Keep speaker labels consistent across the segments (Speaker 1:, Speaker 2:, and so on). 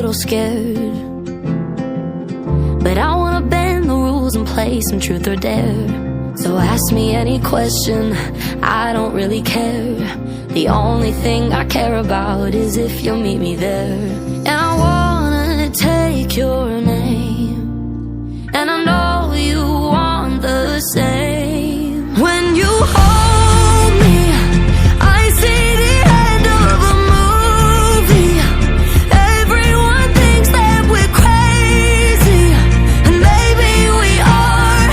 Speaker 1: little scared, but I wanna bend the rules and play some truth or dare. So ask me any question, I don't really care. The only thing I care about is if you'll meet me there. And I wanna take your name, and I know you want the same. When you hold me, I see the end of a movie. Everyone thinks that we're crazy, and maybe we are.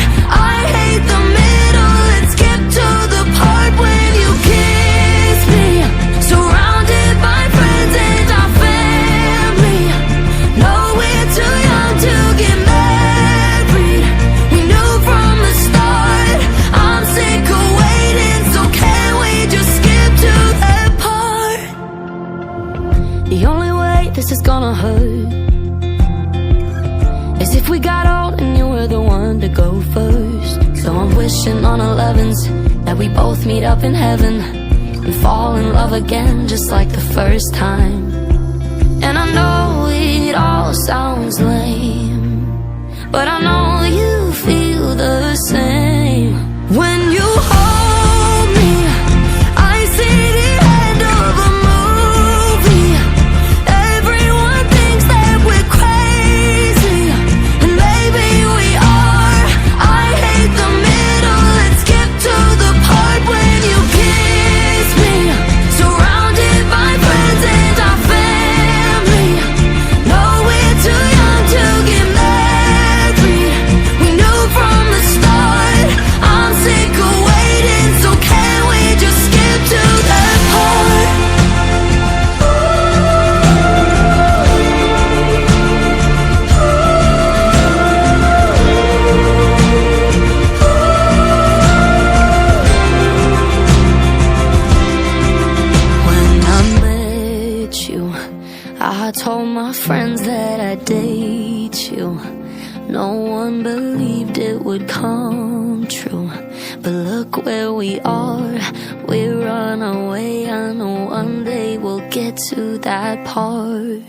Speaker 1: I hate the middle, let's skip to the part when you kiss me. Surrounded by friends and our family. No, we're too young to get married. We knew from the start. I'm sick of waiting, so can we just skip to that part? The only way this is gonna hurt is if we got old and you were the one to go first. So I'm wishing on 11s that we both meet up in heaven and fall in love again just like the first time. And I know it all sounds lame, but I know you feel the same. When you hold me, I see the end of a movie. Everyone thinks that we're crazy, and maybe we are. I hate the middle, let's skip to the part when you kiss me. Surrounded by friends and our family. No, we're too young to get married. We knew from the start. I'm sick of waiting, so can we just skip to that part? When I met you, I told my friends that I'd date you. No one believed it would come true, but look where we are. We're on our way. I know one day we'll get to that part.